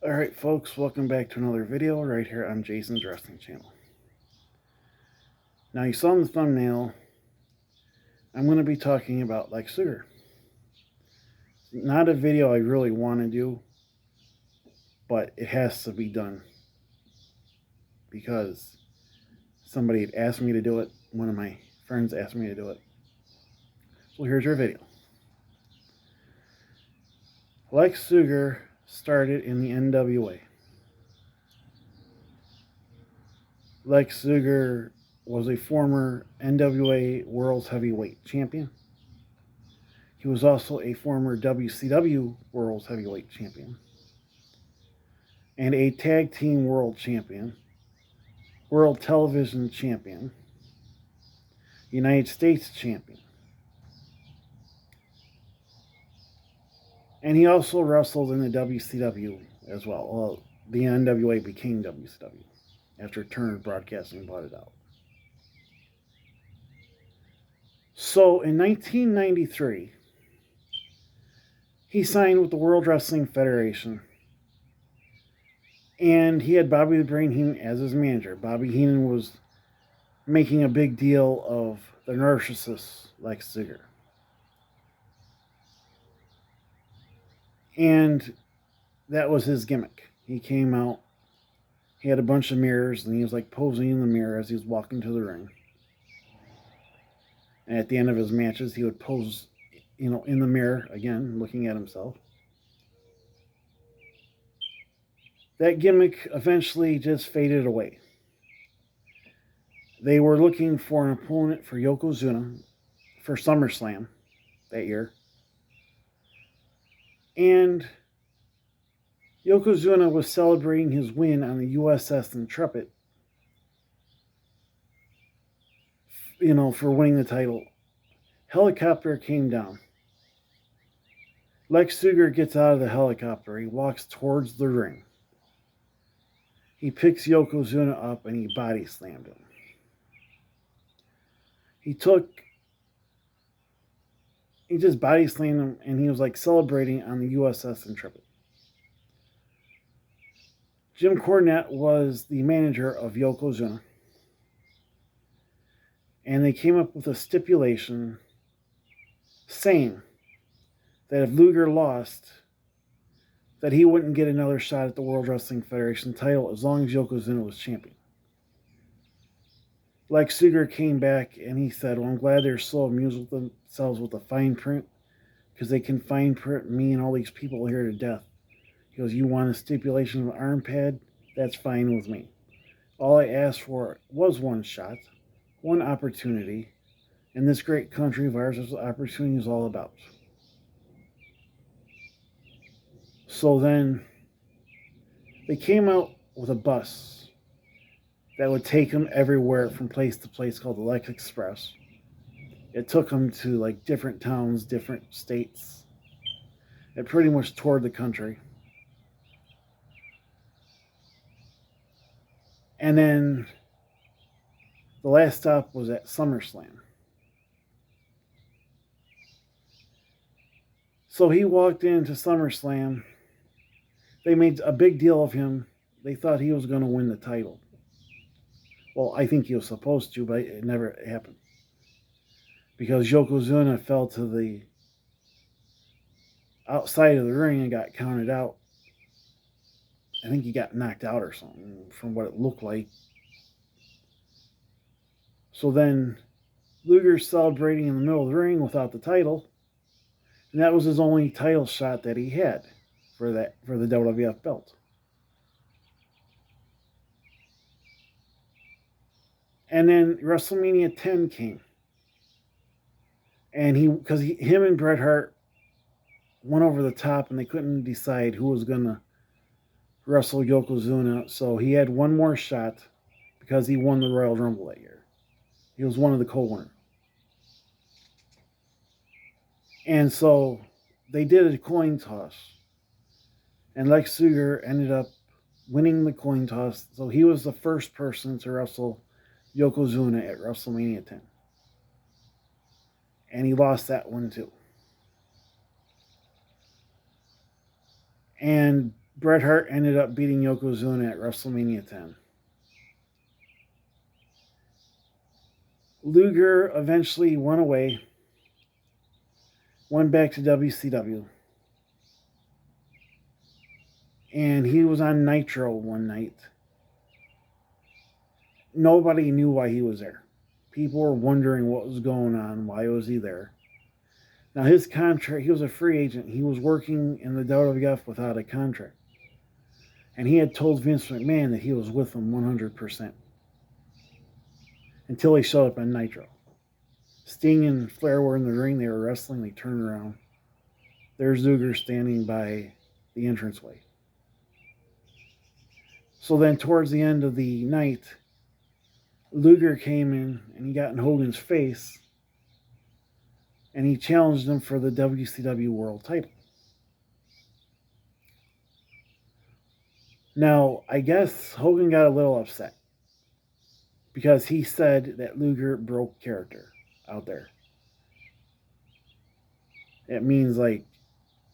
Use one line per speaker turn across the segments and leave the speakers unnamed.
Alright folks, welcome back to another video right here on Jason's Wrestling Channel. Now you saw in the thumbnail, I'm going to be talking about Lex Luger. Not a video I really want to do, but it has to be done. Because somebody had asked me to do it, one of my friends asked me to do it. So here's your video. Lex Luger started in the NWA. Lex Luger was a former NWA World's Heavyweight Champion. He was also a former WCW World's Heavyweight Champion and a Tag Team World Champion, World Television Champion, United States Champion. And he also wrestled in the WCW as well. Well, the NWA became WCW after Turner Broadcasting bought it out. So in 1993, he signed with the World Wrestling Federation, and he had Bobby the Brain Heenan as his manager. Bobby Heenan was making a big deal of the narcissist Lex Luger. And that was his gimmick. He came out, he had a bunch of mirrors, and he was like posing in the mirror as he was walking to the ring. And at the end of his matches, he would pose, in the mirror again, looking at himself. That gimmick eventually just faded away. They were looking for an opponent for Yokozuna for SummerSlam that year. And Yokozuna was celebrating his win on the USS Intrepid, for winning the title. Helicopter came down. Lex Luger gets out of the helicopter. He walks towards the ring. He picks Yokozuna up and he body slammed him. He just body slammed him, and he was like celebrating on the USS Intrepid. Jim Cornette was the manager of Yokozuna, and they came up with a stipulation saying that if Luger lost, that he wouldn't get another shot at the World Wrestling Federation title as long as Yokozuna was champion. Lex Luger came back and he said, "Well, I'm glad they're so amused with themselves with the fine print, because they can fine print me and all these people here to death." He goes, "You want a stipulation of an arm pad? That's fine with me. All I asked for was one shot, one opportunity. In this great country of ours, that's what opportunity is all about." So then they came out with a bus that would take him everywhere from place to place, called the Lex Express. It took him to like different towns, different states. It pretty much toured the country. And then the last stop was at SummerSlam. So he walked into SummerSlam. They made a big deal of him. They thought he was going to win the title. Well, I think he was supposed to, but it never happened. Because Yokozuna fell to the outside of the ring and got counted out. I think he got knocked out or something, from what it looked like. So then Luger's celebrating in the middle of the ring without the title. And that was his only title shot that he had for the WWF belt. And then WrestleMania 10 came. And him and Bret Hart went over the top, and they couldn't decide who was going to wrestle Yokozuna. So he had one more shot because he won the Royal Rumble that year. He was one of the co-winners. And so they did a coin toss. And Lex Luger ended up winning the coin toss. So he was the first person to wrestle Yokozuna at WrestleMania 10. And he lost that one too. And Bret Hart ended up beating Yokozuna at WrestleMania 10. Luger eventually went away, went back to WCW, and he was on Nitro one night. Nobody knew why he was there. People were wondering what was going on. Why was he there? Now, his contract, he was a free agent. He was working in the WWF without a contract. And he had told Vince McMahon that he was with him 100%. Until he showed up on Nitro. Sting and Flair were in the ring. They were wrestling. They turned around. There's Luger standing by the entranceway. So then towards the end of the night, Luger came in and he got in Hogan's face and he challenged him for the WCW World title. Now, I guess Hogan got a little upset because he said that Luger broke character out there. It means like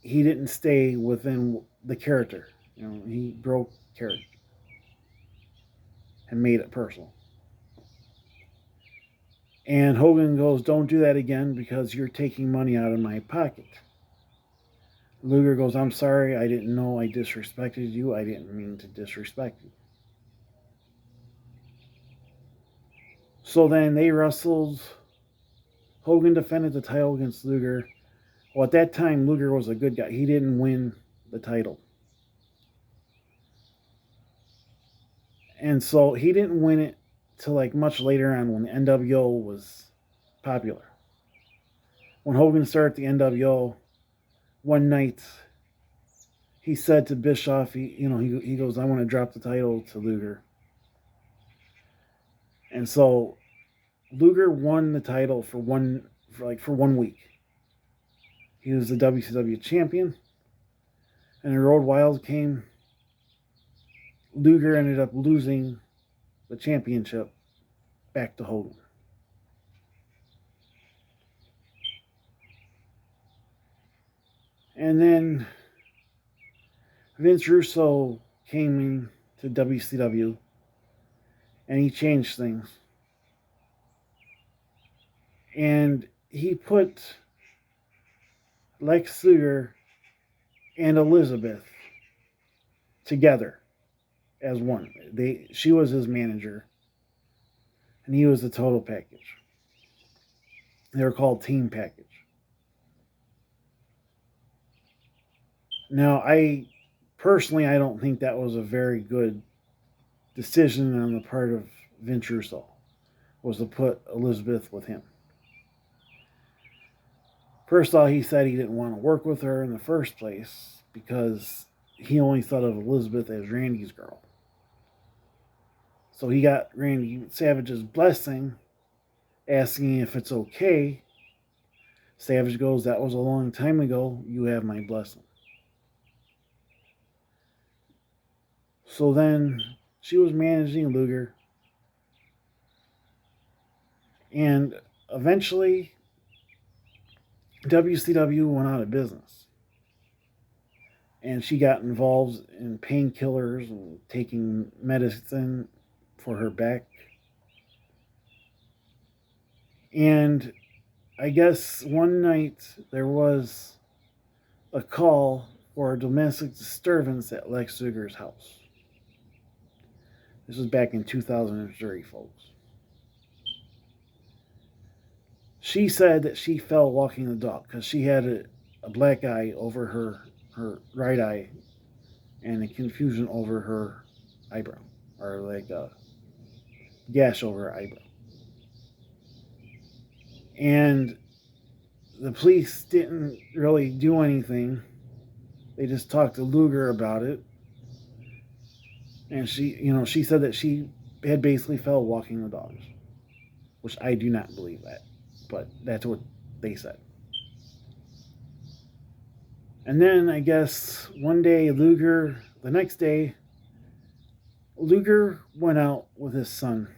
he didn't stay within the character. You know, he broke character and made it personal. And Hogan goes, "Don't do that again because you're taking money out of my pocket." Luger goes, "I'm sorry, I didn't know I disrespected you. I didn't mean to disrespect you." So then they wrestled. Hogan defended the title against Luger. Well, at that time, Luger was a good guy. He didn't win the title. And so he didn't win it till like much later on when the NWO was popular. When Hogan started the NWO, one night he said to Bischoff, he goes, "I want to drop the title to Luger." And so Luger won the title for one week. He was the WCW champion. And the Road Wild came. Luger ended up losing the championship back to Hogan. And then Vince Russo came in to WCW and he changed things. And he put Lex Luger and Elizabeth together as one. She was his manager, and he was the total package. They were called Team Package. Now, I don't think that was a very good decision on the part of Vince Russo, was to put Elizabeth with him. First of all, he said he didn't want to work with her in the first place because he only thought of Elizabeth as Randy's girl. So he got Randy Savage's blessing, asking if it's okay. Savage goes, "That was a long time ago. You have my blessing." So then she was managing Luger. And eventually, WCW went out of business. And she got involved in painkillers and taking medicine for her back. And I guess one night there was a call for a domestic disturbance at Lex Luger's house. This was back in 2003, folks. She said that she fell walking the dog because she had a black eye over her right eye and a confusion over her eyebrow, or like a gash over her eyebrow. And the police didn't really do anything. They just talked to Luger about it. And she said that she had basically fell walking the dogs, which I do not believe that, but that's what they said. And then I guess the next day, Luger went out with his son.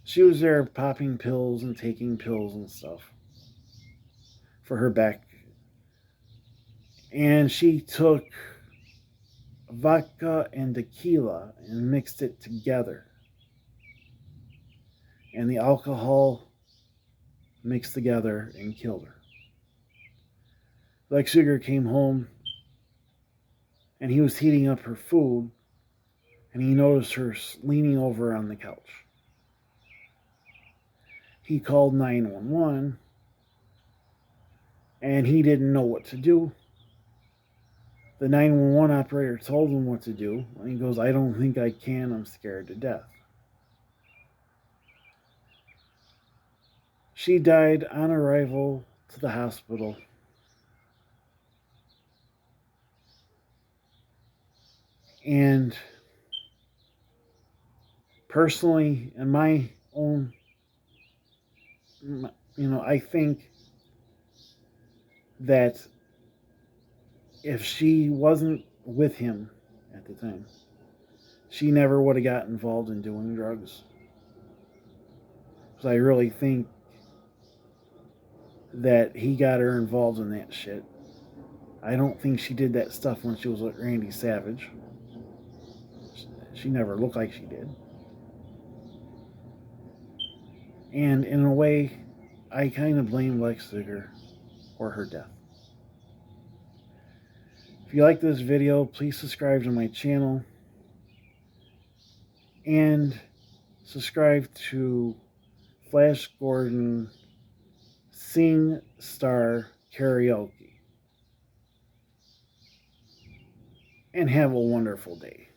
She was there popping pills and taking pills and stuff for her back. And she took vodka and tequila and mixed it together. And the alcohol mixed together and killed her. Lex Luger came home and he was heating up her food and he noticed her leaning over on the couch. He called 911 and he didn't know what to do. The 911 operator told him what to do, and he goes, "I don't think I can, I'm scared to death." She died on arrival to the hospital. And personally, in my own, I think that if she wasn't with him at the time, she never would have got involved in doing drugs. Because I really think that he got her involved in that shit. I don't think she did that stuff when she was with Randy Savage. She never looked like she did. And in a way, I kind of blame Lex Luger for her death. If you like this video, please subscribe to my channel. And subscribe to Flash Gordon Sing Star Karaoke. And have a wonderful day.